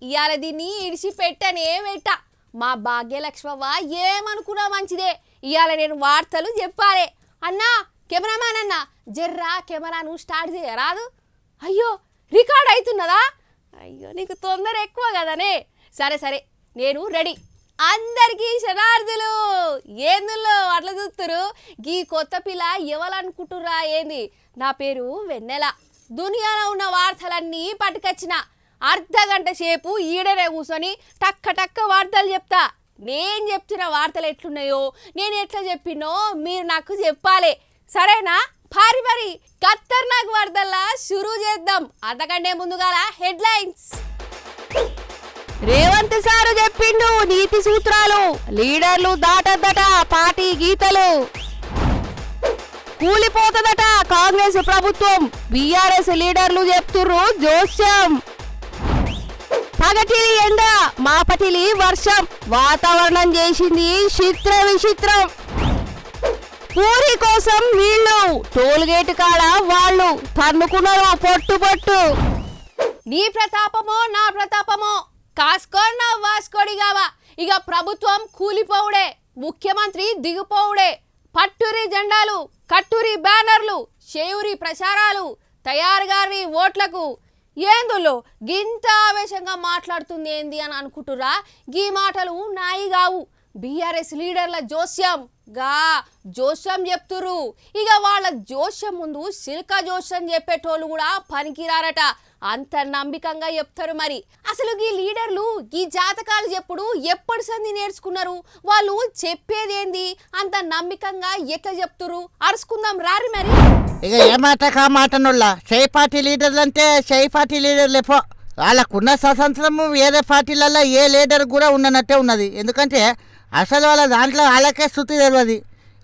ఇయాల దీన్ని ఇడిచి పెట్టనే పెట్ట మా భాగ్యలక్ష్మవ్వ ఏమనుకున్నా మంచిదే ఇయాల నేను వార్తలు చెప్పాలి అన్నా కెమెరామ్యాన్ అన్న జర్రా కెమెరాను స్టార్ట్ చేయరాదు అయ్యో రికార్డ్ అవుతున్నదా అయ్యో నీకు తొందర ఎక్కువ కదనే సరే సరే నేను రెడీ అందరికీ శనార్థులు ఏందులో అట్లా చూస్తురు గీ కొత్త పిల్ల ఎవరనుకుంటుర్రా ఏంది నా పేరు వెన్నెల దునియాలో ఉన్న వార్తలన్నీ పట్టుకొచ్చిన అర్ధగంట సేపు ఈడనే కూర్చొని టక్క టక్క వార్తలు చెప్తా నేను చెప్తున్న వార్తలు ఎట్లున్నాయో నేను ఎట్లా చెప్పినో మీరు నాకు చెప్పాలి సరేనా పారి ఖతర్నాక్ వార్తల్లా షురూ చేద్దాం అంతకంటే ముందుగాల హెడ్లైన్స్ రేవంత్ సారు చెప్పిండు నీతి సూత్రాలు లీడర్లు దాటద్దట పార్టీ గీతలు కూలిపోతదట కాంగ్రెస్ ప్రభుత్వం బీఆర్ఎస్ లీడర్లు చెప్తుర్రు జోస్యం పగటిలి ఎండ మాపటిలి వర్షం వాతావరణం చేసింది చిత్ర విచిత్రం పూరి కోసం వీళ్ళు టోల్గేట్ కాడ వాళ్ళు తన్నుకున్నారు పొట్టు నీ ప్రతాపమో నా ప్రతాపమో కాసుకోన్నా వాస్కోడిగావా ఇక ప్రభుత్వం కూలిపోవుడే ముఖ్యమంత్రి దిగిపోవుడే పట్టురి జెండాలు కట్టురి బ్యానర్లు చేయూరి ప్రచారాలు తయారుగారి ఓట్లకు ఏందులో గింత ఆవేశంగా మాట్లాడుతుంది ఏంది అని అనుకుంటురా గీ మాటలు నాయి కావు బీఆర్ఎస్ లీడర్ల జోస్యం గా జోస్యం చెప్తురు ఇక వాళ్ళ జోస్యం ముందు సిల్క జోస్యం చెప్పేటోళ్ళు కూడా పనికిరారట అంత నమ్మకంగా చెప్తారు మరి అసలు ఈ లీడర్లు ఈ జాతకాలు చెప్పుడు ఎప్పటి సంది నేర్చుకున్నారు వాళ్ళు చెప్పేదేంది అంత నమ్మకంగా ఎట్లా చెప్తురు అరుచుకుందాం రారి మరి ఇక ఏ మాట కా మాటనుల్లా షై పార్టీ లీడర్లు అంటే షై పార్టీ లీడర్లు ఎప్పో వాళ్ళకున్న స్వతంత్రము వేరే పార్టీలలో ఏ లీడర్ కూడా ఉన్నట్టే ఉన్నది ఎందుకంటే అసలు వాళ్ళ దాంట్లో వాళ్ళకే శృతి తెలియదు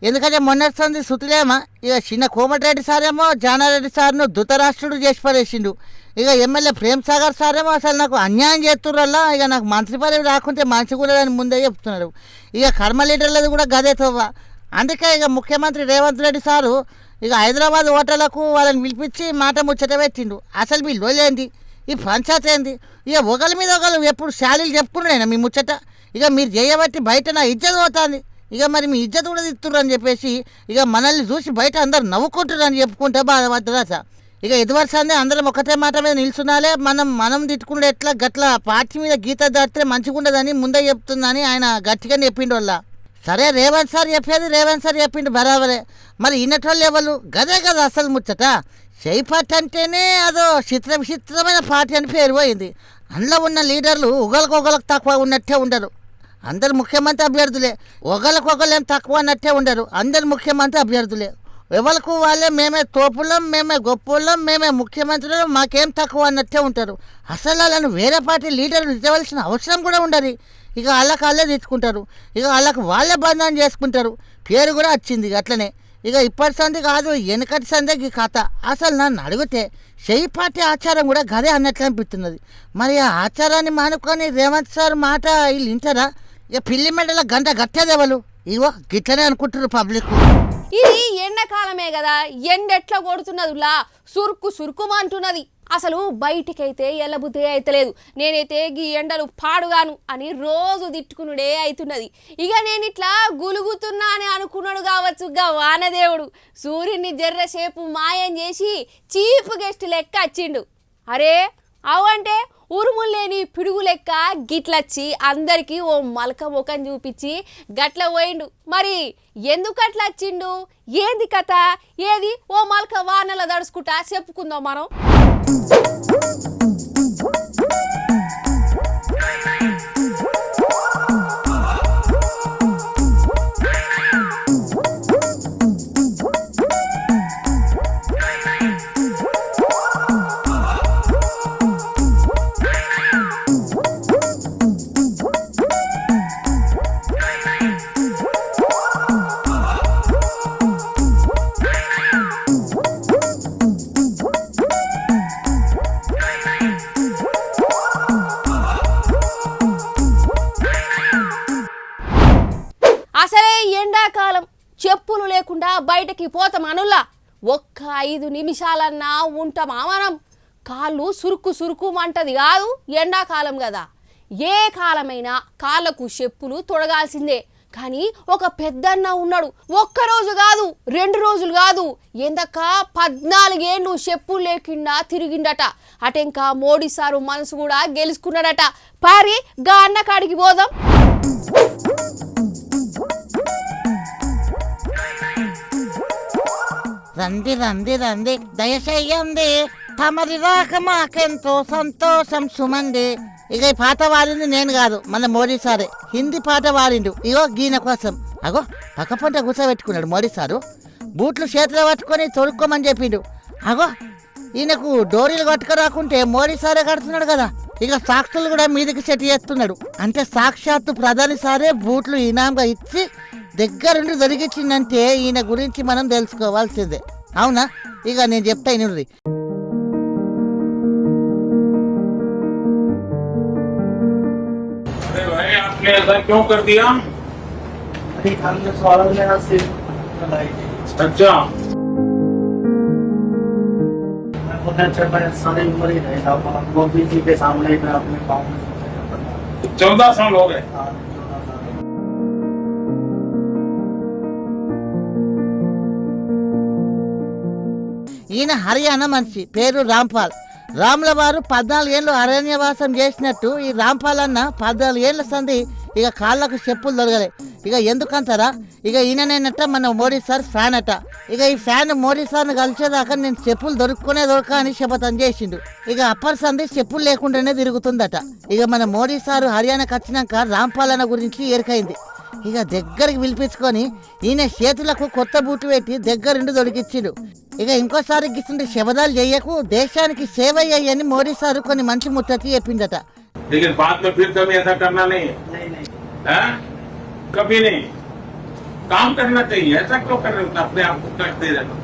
ఎందుకంటే మొన్నటి శృతిలేమో ఇక చిన్న కోమటిరెడ్డి సారేమో జానారెడ్డి సార్ను ధృతరాష్ట్రుడు చేసి పడేసిండు ఇక ఎమ్మెల్యే ప్రేమ్ సాగర్ సారేమో అసలు నాకు అన్యాయం చేస్తుర్రల్లా ఇక నాకు మంత్రి పదవి రాకుంటే మంచి కూడా అని ముందే చెప్తున్నారు ఇక కర్మ లీడర్లది కూడా గదే తవ్వ అందుకే ఇక ముఖ్యమంత్రి రేవంత్ రెడ్డి సారు ఇక హైదరాబాద్ ఓటర్లకు వాళ్ళని పిలిపించి మాట ముచ్చట పెట్టిండు అసలు మీ లోలేంది ఈ పంచాయతీ ఏంది ఇక ఒకరి మీద ఒకరు ఎప్పుడు శాలీలు చెప్పుకున్నాయినా మీ ముచ్చట ఇక మీరు చేయబట్టి బయట నా ఇజ్జత్ పోతుంది ఇక మరి మీ ఇజ్జత్ కూడా తిత్తుర్రు అని చెప్పేసి ఇక మనల్ని చూసి బయట అందరు నవ్వుకుంటున్నారు అని చెప్పుకుంటే బాధపడ్డదా సార్ ఇక ఎదువర్సాన్ని అందరం ఒకటే మాట మీద నిల్చున్నాలే మనం తిట్టుకుంటే ఎట్లా గట్ల పార్టీ మీద గీత దాటితే మంచిగా ఉండదని ముందే చెప్తుందని ఆయన గట్టిగానే చెప్పిండు వల్ల సరే రేవంత్ సార్ చెప్పిండు బరాబరే మరి ఇన్నటోళ్ళు ఎవరు గదే కదా అసలు ముచ్చట షై పార్టీ అంటేనే అదో విచిత్రమైన పార్టీ అని పేరు పోయింది అందులో ఉన్న లీడర్లు ఒకరికి తక్కువ ఉన్నట్టే ఉండరు అందరు ముఖ్యమంత్రి అభ్యర్థులే ఒకరికొకరు ఏం తక్కువ అన్నట్టే ఉండరు అందరు ముఖ్యమంత్రి అభ్యర్థులే ఎవరికి వాళ్ళే మేమే తోపులం మేమే గొప్పలం మేమే ముఖ్యమంత్రులు మాకేం తక్కువ అన్నట్టే ఉంటారు అసలు వాళ్ళని వేరే పార్టీ లీడర్లు ఇవ్వవలసిన అవసరం కూడా ఉండదు ఇక వాళ్ళకి వాళ్ళే తెచ్చుకుంటారు ఇక వాళ్ళకి వాళ్ళే బంధనం చేసుకుంటారు పేరు కూడా వచ్చింది అట్లనే ఇక ఇప్పటి సంది కాదు వెనకటి సందే ఈ కథ అసలు నన్ను అడిగితే షై పార్టీ ఆచారం కూడా గదే అన్నట్లు అనిపిస్తున్నది మరి ఆ ఆచారాన్ని మానుకొని రేవంత్ సార్ మాట వీళ్ళు వింటారా ఇక పిల్లి మెడల గంట గట్టేదేవలు ఇవో గిట్లనే అనుకుంటారు పబ్లిక్ ఇది ఎండాకాలమే కదా ఎండెట్లా కొడుతున్నదిలా సురుకు అంటున్నది అసలు బయటికైతే ఎల్లబుద్ధి అయితలేదు నేనైతే గీ ఎండలు పాడుగాను అని రోజు తిట్టుకునుడే అవుతున్నది ఇక నేను ఇట్లా గులుగుతున్నా అని అనుకున్నాడు కావచ్చు గా వానదేవుడు సూర్యుని జర్రసేపు మాయం చేసి చీఫ్ గెస్ట్ లెక్క వచ్చిండు అరే అవంటే ఉరుములు లేని పిడుగు లెక్క గిట్లొచ్చి అందరికీ ఓ మలక ముఖం చూపించి గట్ల పోయిండు మరి ఎందుకు అట్లా వచ్చిండు ఏంది కథ ఏది ఓ మలక వానల దడుచుకుంటా చెప్పుకుందాం మనం చెప్పులు లేకుండా బయటకి పోతాం అనుల్లా ఒక్క 5 నిమిషాలన్నా ఉంటామా మనం కాళ్ళు సురుకు సురుకు అంటది కాదు, ఎండాకాలం కదా. ఏ కాలమైనా కాళ్ళకు చెప్పులు తొడగాల్సిందే. కానీ ఒక పెద్దన్న ఉన్నాడు, ఒక్కరోజు కాదు 2 రోజులు కాదు, ఎందక 14 ఏళ్ళు చెప్పులు లేకుండా తిరిగిండట. అటెంకా మోడీ సారు మనసు కూడా గెలుచుకున్నాడట. పారి గా అన్న కాడికి పోదాం. రండి రండి రండి, దయచేయండి, తమరి రాక మాకెంతో సంతోషం సుమండి. ఇక ఈ పాట వాడింది నేను కాదు, మన మోడీ సారే. హిందీ పాట వాడిండు ఇగో గీన కోసం. అగో పక్క పొంట కూర్చోబెట్టుకున్నాడు మోడీ సారు. బూట్లు చేతిలో పట్టుకొని తొడుక్కోమని చెప్పిండు. అగో ఈయనకు డోరీలు కట్టుకురాకుంటే మోడీ సారే కడుతున్నాడు కదా. ఇక సాక్షులు కూడా మీదకి సెట్ చేస్తున్నాడు. అంటే సాక్షాత్తు ప్రధాని సారే బూట్లు ఇనాంగా ఇచ్చి దగ్గరుండి దొరికిచ్చిందంటే ఈయన గురించి మనం తెలుసుకోవాల్సిందే. అవునా? ఇక నేను చెప్తా ఇనుర్రి. आपने ऐसा क्यों कर दिया? अच्छा, सारी उम्र ही रहे था, मोदी जी के सामने मैं अपने गाँव में 14 साल हो गए। ఈయన హర్యానా మనిషి, పేరు రాంపాల్. రాముల వారు 14 ఏళ్ళు అరణ్యవాసం చేసినట్టు ఈ రాంపాల్ అన్న 14 ఏళ్ల సంది ఇక కాళ్ళకు చెప్పులు దొరకలే. ఇక ఎందుకంటారా, ఇక ఈయననేనట మన మోడీ సార్ ఫ్యాన్ అట. ఇక ఈ ఫ్యాన్ మోడీ సార్ని కలిసేదాకా నేను చెప్పులు దొరక అని శపథం చేసిండు. ఇక అప్పర్ సంది చెప్పులు లేకుండానే తిరుగుతుందట. ఇక మన మోడీ సారు హర్యానాకి వచ్చినాక రాంపాల్ అన్న గురించి ఎరికైంది. ఇక దగ్గరికి పిలిపించుకొని ఈయన చేతులకు కొత్త బూట్లు పెట్టి దగ్గరుండి దొరికిచ్చిండు. ఇక ఇంకోసారి గిస్తుంటే శబదాలు చెయ్యకు, దేశానికి సేవ అయ్యని మోడీ సారు కొన్ని మంచి ముచ్చటి చెప్పిందట. लेकिन बाद में फिर कभी ऐसा करना नहीं, है? कभी नहीं। काम करना चाहिए, ऐसा क्यों कर रहे हो? अपने आप को करते रहना।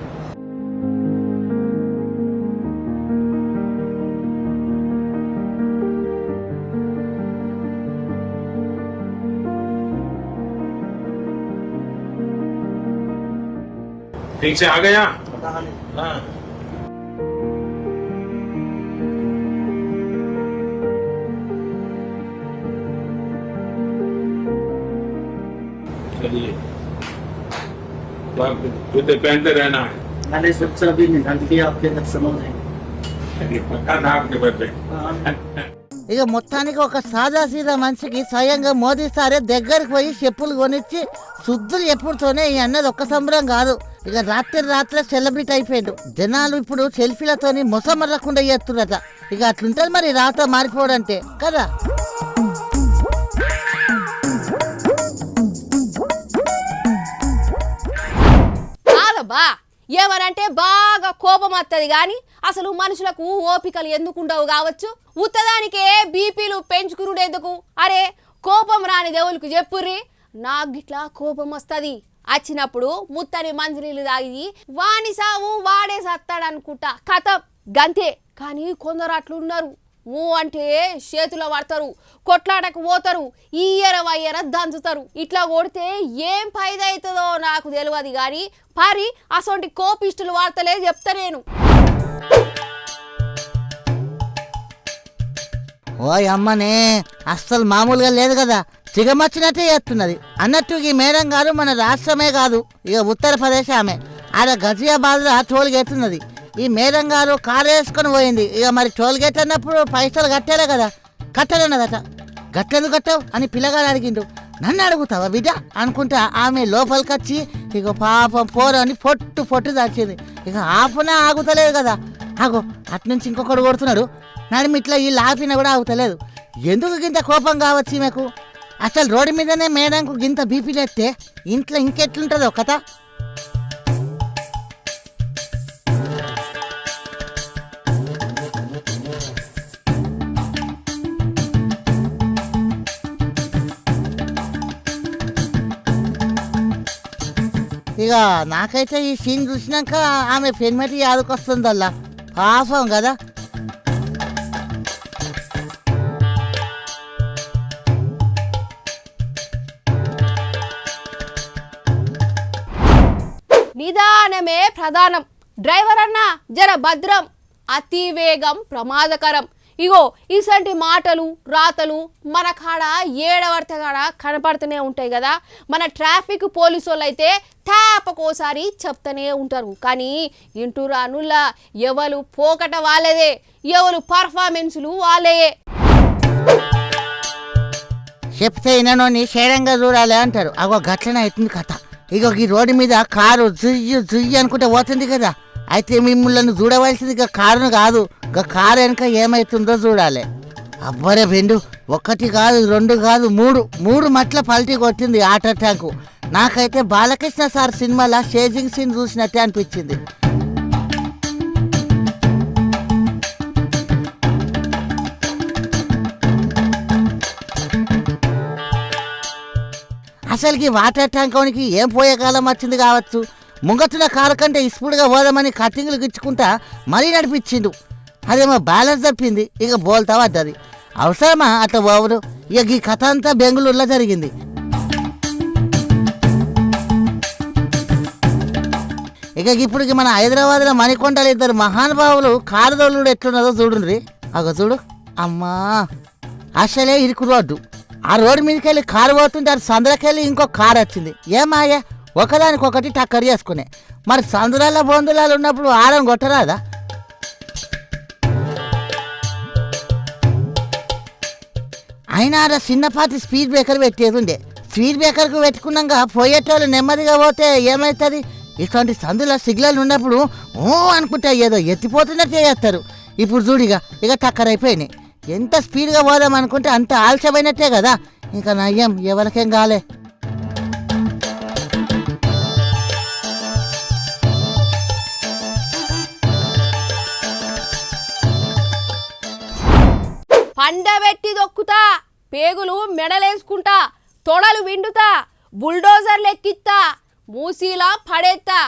ठीक से आ गया? हाँ। चलिए, जूते पहनते रहना है। मैंने सोचा भी नहीं था कि आपके तक समझ नहीं। पक्का था आपके बदले। ఇక మొత్తానికి ఒక సాదాసీదా మనిషికి స్వయంగా మోదీ సారే దగ్గరికి పోయి చెప్పులు కొనిచ్చి శుద్ధులు ఎప్పుడుతోనే ఈ అన్నది ఒక్క సంబరం కాదు. ఇక రాత్రే సెలబ్రిటీ అయిపోయాడు. జనాలు ఇప్పుడు సెల్ఫీలతోని మొసమర్రకుండా చేస్తున్నట. ఇక అట్లుంటది మరి రాత మారిపోవడంటే కదా. కాదబ్బా, ఏమనంటే బాగా కోపం వస్తుంది కానీ అసలు మనుషులకు ఓపికలు ఎందుకుండవు కావచ్చు. ఉత్తదానికే బీపీలు పెంచుకునుడు ఎందుకు? అరే కోపం రాని దేవులకు చెప్పుర్రి. నాకు ఇట్లా కోపం వస్తుంది, వచ్చినప్పుడు ముత్తని మంచినీళ్ళు తాగి వాని సావు వాడే సత్తాడనుకుంటా, కథం గంతే. కానీ కొందరు అట్లున్నారు, అంటే చేతుల పడతారు, కొట్లాటకు పోతారు, ఈయర దంచుతారు. ఇట్లా కొడితే ఏం ఫైదా అవుతుందో నాకు తెలియదు కానీ పారి అసొంటి కోపిస్టులు వార్తలే చెప్తా నేను. ఓయ్ అమ్మనే, అస్సలు మామూలుగా లేదు కదా, సిగమచ్చినట్టే చేస్తున్నది. అన్నట్టు ఈ మేడం గారు మన రాష్ట్రమే కాదు, ఇక ఉత్తరప్రదేశ్ ఆమె. ఆడ గజియాబాద్లో టోల్గేట్ ఉన్నది. ఈ మేడం గారు కారు వేసుకొని పోయింది. ఇక మరి టోల్గేట్ అన్నప్పుడు పైసలు కట్టాలే కదా, కట్టలేనదట. గట్టెందుకు కట్టావు అని పిల్లగాడు అడిగిండు. నన్ను అడుగుతావా బిడ్డ అనుకుంటా ఆమె లోపలికి వచ్చి ఇక పాపం పోరని పొట్టు దాచింది. ఇక ఆపునా ఆగుతలేదు కదా. ఆగో అట్నుంచి ఇంకొకడు కొడుతున్నాడు. నడిమి ఇట్లా ఈ లాపిన కూడా ఆగుతలేదు. ఎందుకు గింత కోపం కావచ్చు ఈమెకు? అసలు రోడ్డు మీదనే మేడంకు గింత బీపీలేస్తే ఇంట్లో ఇంకెట్లుంటుందో కథ. ఇక నాకైతే ఈ సీన్ చూసినాక ఆమె పెన్మెటి యాదకొస్తుందల్లా, పాపం కదా. నిదానమే ప్రధానం. డ్రైవర్ అన్నా జర భద్రం అతి వేగం ప్రమాదకరం. ఇగో ఇసంటి మాటలు రాతలు మన కాడ ఏడవర్త కాడ కనపడుతూనే ఉంటాయి కదా. మన ట్రాఫిక్ పోలీసు వాళ్ళు అయితే తాపకోసారి చెప్తూనే ఉంటారు. కానీ ఇంటూ రానుల్లా ఎవరు పోకట వాళ్ళదే, ఎవరు పర్ఫార్మెన్సులు వాళ్ళే. చెప్తే విననోని క్షేరంగా చూడాలి అంటారు. అగో గట్లనే అవుతుంది కథ. ఇగో ఈ రోడ్డు మీద కారు జుయ్యు జుయ్యి అనుకుంటే పోతుంది కదా. అయితే మిమ్మల్ని చూడవలసింది ఇక కారును కాదు, ఇక కారు వెనక ఏమవుతుందో చూడాలి. అబ్బరే బెండు, 1 కాదు 2 కాదు 3 మట్ల పల్టీ కొట్టింది ఆటో ట్యాంకు. నాకైతే బాలకృష్ణ సార్ సినిమాలో షేజింగ్ సీన్ చూసినట్టే అనిపించింది. అసలుకి వాటర్ ట్యాంక్ అవునికి ఏం పోయే కాలం వచ్చింది కావచ్చు. ముంగతున్న కారు కంటే ఇస్పుడుగా పోదామని కట్టింగ్లు గిచ్చుకుంటా మరీ నడిపించిండు. అదేమో బ్యాలెన్స్ తప్పింది, ఇక బోల్తా పడ్డది. అవసరమా అట్లా పోవరు? ఇక ఈ కథ అంతా బెంగళూరులో జరిగింది. ఇక ఇప్పుడు మన హైదరాబాద్లో మణికొండలు 2 మహానుభావులు కారు దోలుడు ఎట్లున్నదో చూడుండ్రి. అగో చూడు, అమ్మా అసలే ఇరుకు రోడ్డు. ఆ రోడ్డు మీదకి వెళ్ళి కారు పోతుంటే అది సందులకెళ్ళి ఇంకో కారు వచ్చింది. ఏమాయే ఒకదానికొకటి టక్కర్ చేసుకునే. మరి సందులలో బొందులాలు ఉన్నప్పుడు ఆరం కొట్టరాదా? అయినా అలా చిన్నపాటి స్పీడ్ బ్రేకర్ పెట్టేది ఉండే. స్పీడ్ బ్రేకర్కు పెట్టుకున్నాక పోయేటోళ్ళు నెమ్మదిగా పోతే ఏమవుతుంది? ఇటువంటి సందులో సిగ్నల్ ఉన్నప్పుడు ఓ అనుకుంటే ఏదో ఎత్తిపోతున్నట్టే చేస్తారు. ఇప్పుడు చూడిగా ఇక టక్కర్ అయిపోయినాయి. ఎంత స్పీడ్గా పోదాం అనుకుంటే అంత ఆలస్యమైనట్టే కదా. ఇంకా నయ్యం ఎవరికేం కాలే. పండబెట్టి దొక్కుతా, పేగులు మెడలేసుకుంటా, తొడలు విండుతా, బుల్డోజర్లు ఎక్కిత్తా, మూసీలా పడేత్తా.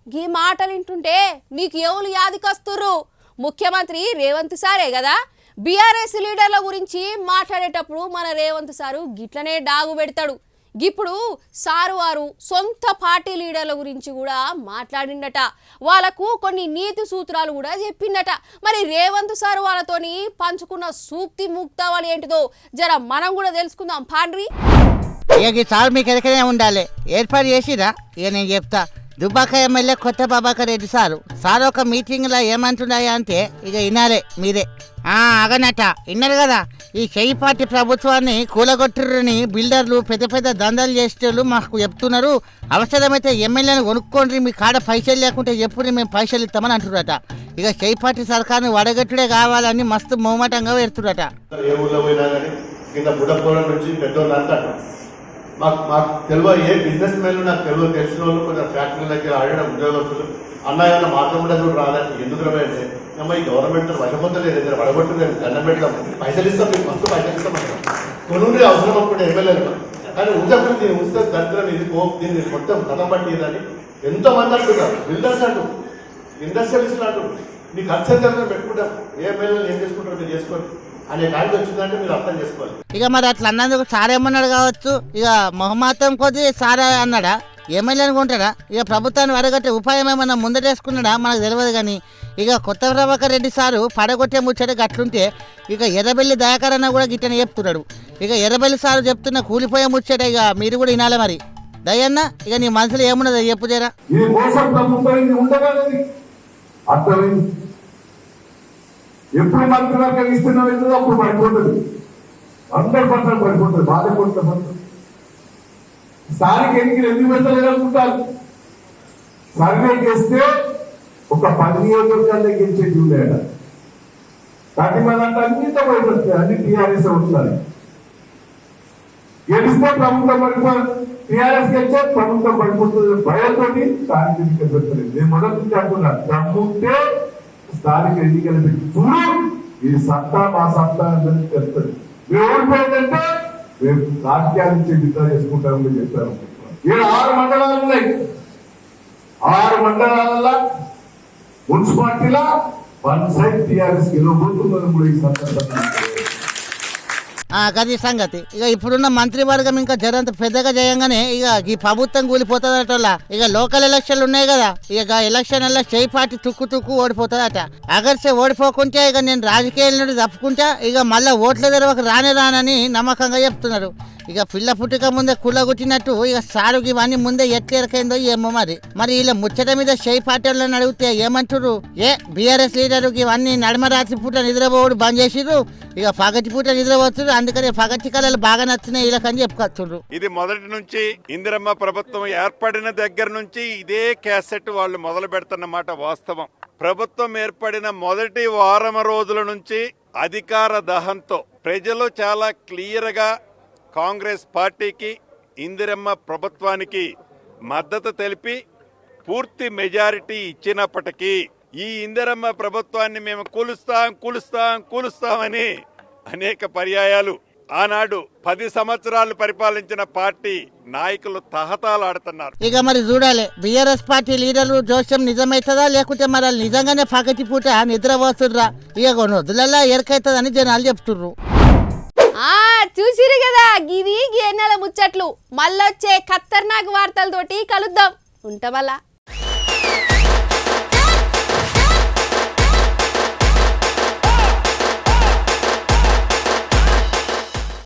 ఈ మాటలు వింటుంటే మీకు ఎవరు యాదికొస్తుర్రు? ముఖ్యమంత్రి రేవంత్ సారే కదా. బీఆర్ఎస్ లీడర్ల గురించి మాట్లాడేటప్పుడు మన రేవంత్ సారు గిట్లనే డాగు పెడతాడు. ఇప్పుడు సారు వారు సొంత పార్టీ లీడర్ల గురించి కూడా మాట్లాడిండట. వాళ్ళకు కొన్ని నీతి సూత్రాలు కూడా చెప్పిండట. మరి రేవంత్ సారు వాళ్ళతోని పంచుకున్న సూక్తి ముక్తావళి ఏంటిదో జర మనం కూడా తెలుసుకుందాం పాండ్రి. ఇక ఈ సార్ మీకు ఎదకనే ఉండాలి. ఏర్పాటు చేసిరా? ఇక నేను చెప్తా. దుబ్బాక ఎమ్మెల్యే కొత్త ప్రభాకర్ రెడ్డి సార్ ఒక మీటింగ్లో ఏమంటున్నాయా అంటే ఇక వినాలే మీరే. అగనట విన్నారు కదా. ఈ చెయ్యి పార్టీ ప్రభుత్వాన్ని కూలగొట్టురని బిల్డర్లు పెద్ద దందాలు చేసేటోళ్ళు మాకు చెప్తున్నారు. అవసరమైతే ఎమ్మెల్యేని కొనుక్కోండి, మీ కాడ పైసలు లేకుంటే ఎప్పుడు మేము పైసలు ఇస్తామని అంటున్నారట. ఇక చెయ్యి పార్టీ సర్కారుని వడగట్టుడే కావాలని మస్తు మొహమాటంగా పెడుతున్నట. ఏ ఊళ్ళో పోయినా కానీ కింద బుడ్డపోల నుంచి పెద్దోళ్ళు అంటారు. మాకు తెలియ ఏ బిజినెస్ మెన్లు నాకు తెలిసిన వాళ్ళు కొంచెం ఫ్యాక్టరీ దగ్గర ఆడిన ఉద్యోగస్తులు అన్న మాత్రం కూడా చూడు రాలేదు. ఎందుకు రాయంటే అమ్మ ఈ గవర్నమెంట్ వశపొందలేదు, దగ్గర వడగొట్టలేదు, దండం పెడతాం, పైసలు ఇస్తాం, మీకు మస్తు పైసలు ఇస్తాం అంటాం. కొన్ని అవసరం అప్పుడు ఎమ్మెల్యేలు కానీ ఉంచప్పుడు దీన్ని ఉంచితే దరిద్రం ఇది దీన్ని మొత్తం కథం పట్టిదని ఎంతో మంది అంటున్నారు. బిల్డర్స్ అంటూ ఇండస్ట్రియలిస్టులు అంటూ మీ ఖర్చు ఎంత పెట్టుకుంటాం, ఏ ఎమ్మెల్యేలు ఏం చేసుకుంటారో మీరు చేసుకోండి అనే కాడికి వచ్చిందంటే మీరు అర్థం చేసుకోవాలి. ఇక మరి అట్లా అన్నందుకు సారేమన్నాడు కావచ్చు. ఇక మొహమాతం కొద్ది సారా అన్నాడా? ఎమ్మెల్యేని కొంటాడా? ఇక ప్రభుత్వాన్ని వరగట్టే ఉపాయం ఏమన్నా ముందటేసుకున్నాడా మనకు తెలియదు. కానీ ఇక కొత్త ప్రభాకర్ రెడ్డి సారు పడగొట్టే ముచ్చట గట్లుంటే ఇక ఎర్రబెల్లి దయాకర్ అన్న కూడా గిట్టని చెప్తున్నాడు. ఇక ఎర్రబెల్లి సారు చెప్తున్న కూలిపోయే ముచ్చట ఇక మీరు కూడా వినాలి. మరి దయన్న ఇక నీ మనసులో ఏమున్నదో చెప్పు జరా. ఎప్పుడు మంత్రివర్గం ఇస్తున్నావు అప్పుడు పడిపోతుంది, 100% పడిపోతుంది, బాధపడుతుంది. స్థానిక ఎన్నికలు ఎందుకు పెట్టలేదనుకుంటారు? సర్వే చేస్తే ఒక 10 నియోజకవర్గాల్లో గెలిచే చూడలేట. కానీ మనంటే అన్నింటితో పడిపోతుంది, అన్ని టీఆర్ఎస్ ఉంటున్నారు. గెలిస్తే ప్రభుత్వం పడిపోతుంది, టీఆర్ఎస్ గెలిచే ప్రభుత్వం పడిపోతుంది. భయంతో స్థానిక ఎన్నికలు పెట్టలేదు. నేను మొదటి నుంచి అంటున్నాను, దమ్ముంటే స్థానిక ఎన్నికలు పెట్టి చూడు, ఈ సత్తా మా సత్తా అందరికీ తెలుస్తుంది. మేము ఓడిపోయిందంటే మేము రాజకీయాల నుంచి విత్డ్రా చేసుకుంటామని చెప్పారు. 6 మండలాలు ఉన్నాయి. 6 మండలాల మున్సిపాలిటీలా 1 సైడ్ టీఆర్ఎస్ గెలవబోతుందని కూడా ఈ సందర్భంగా గది సంగతి. ఇక ఇప్పుడున్న మంత్రివర్గం ఇంకా జరంత పెద్దగా చేయంగానే ఇక ఈ ప్రభుత్వం కూలిపోతుందట. ఇక లోకల్ ఎలక్షన్లు ఉన్నాయి కదా, ఇక ఎలక్షన్లలో చేయి పార్టీ తుక్కు ఓడిపోతుందట. అగర్సే ఓడిపోకుంటే ఇక నేను రాజకీయాల నుండి తప్పుకుంటా, ఇక మళ్ళీ ఓట్ల తెరవకు రానని నమ్మకంగా చెప్తున్నారు. ఇక పిల్ల పుట్టుక ముందే కుళ్ళగొట్టినట్టు ఇక సారుకి ఇవన్నీ ముందే ఎట్లెరకైందో ఏమో మరి ఇలా ముచ్చట మీద చేయి పార్టీలను అడిగితే ఏమంటారు? బీఆర్ఎస్ లీడరు ఇవన్నీ నడమ రాత్రి పూట నిద్రపోవడు బంద్ చేసిర్రు, ఇక పగటి పూట నిద్రపోతున్నారు, అందుకని పగటి కళలు బాగా నచ్చినాయి వీళ్ళకని చెప్పుకొచ్చుండ్రు. ఇది మొదటి నుంచి ఇందిరమ్మ ప్రభుత్వం ఏర్పడిన దగ్గర నుంచి ఇదే క్యాసెట్ వాళ్ళు మొదలు పెడుతున్నమాట వాస్తవం. ప్రభుత్వం ఏర్పడిన మొదటి వారం రోజుల నుంచి అధికార దహంతో ప్రజలు చాలా క్లియర్ గా కాంగ్రెస్ పార్టీకి ఇందిరమ్మ ప్రభుత్వానికి మద్దతు తెలిపి పూర్తి మెజారిటీ ఇచ్చినప్పటికీ ఈ ఇందిరమ్మ ప్రభుత్వాన్ని మేము కూలుస్తామని అనేక పర్యాయాలు ఆనాడు 10 సంవత్సరాలు పరిపాలించిన పార్టీ నాయకులు తహతాలాడుతున్నారు. ఇక మరి చూడాలి బీఆర్ఎస్ పార్టీ లీడర్లు జోస్యం నిజమైతుందా లేకుంటే మరి వాళ్ళు నిజంగానే పగటి పూట నిద్రపోతుర్రా, ఇక కొన్ని వద్దులల్లా ఎరకైతుందని జనాలు చెప్తుర్రు. చూసిరు కదా గిది ఎన్నెల ముచ్చట్లు. మళ్ళొచ్చే ఖతర్నాక్ వార్తలతోటి కలుద్దాం. ఉంటామల్లా.